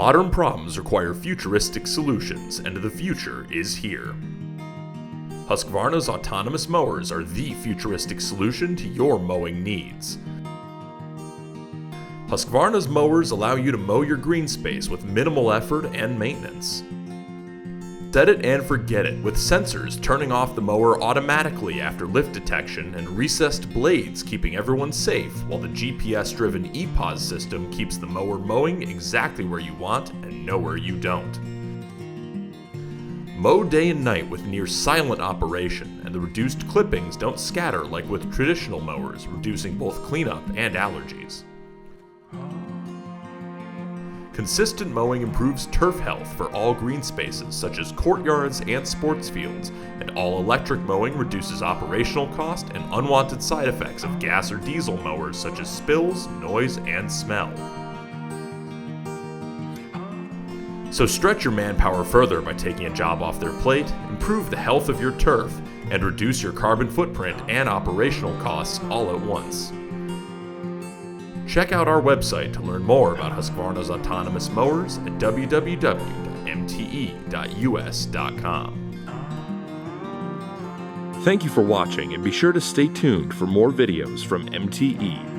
Modern problems require futuristic solutions, and the future is here. Husqvarna's autonomous mowers are the futuristic solution to your mowing needs. Husqvarna's mowers allow you to mow your green space with minimal effort and maintenance. Set it and forget it, with sensors turning off the mower automatically after lift detection and recessed blades keeping everyone safe, while the GPS-driven ePause system keeps the mower mowing exactly where you want and nowhere you don't. Mow day and night with near silent operation, and the reduced clippings don't scatter like with traditional mowers, reducing both cleanup and allergies. Consistent mowing improves turf health for all green spaces such as courtyards and sports fields, and all-electric mowing reduces operational cost and unwanted side effects of gas or diesel mowers such as spills, noise, and smell. So stretch your manpower further by taking a job off their plate, improve the health of your turf, and reduce your carbon footprint and operational costs all at once. Check out our website to learn more about Husqvarna's autonomous mowers at www.mte.us.com. Thank you for watching, and be sure to stay tuned for more videos from MTE.